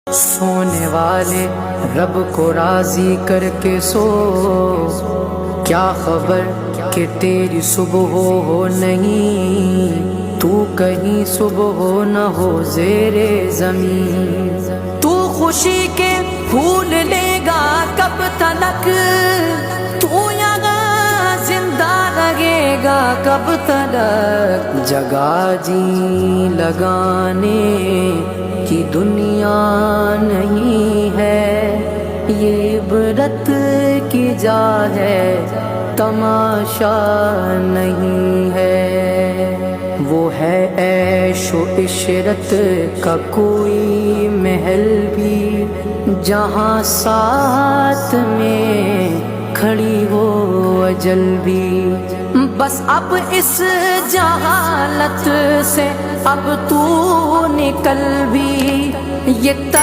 سونے والے رب کو راضی کر کے سو، کیا خبر کہ تیری صبح ہو نہیں، تو کہیں صبح ہو نہ ہو زیر زمین۔ تو خوشی کے پھول لے گا کب تلک، تو یہاں زندہ رہے گا کب تلک، جگہ جی لگانے کی دنیا نہیں ہے، یہ عبرت کی جا ہے تماشا نہیں ہے۔ وہ ہے عیش و عشرت کا کوئی محل بھی، جہاں ساتھ میں کھڑی ہو اجل بھی۔ بس اب اس جہالت سے اب تو نکل بھی، یہ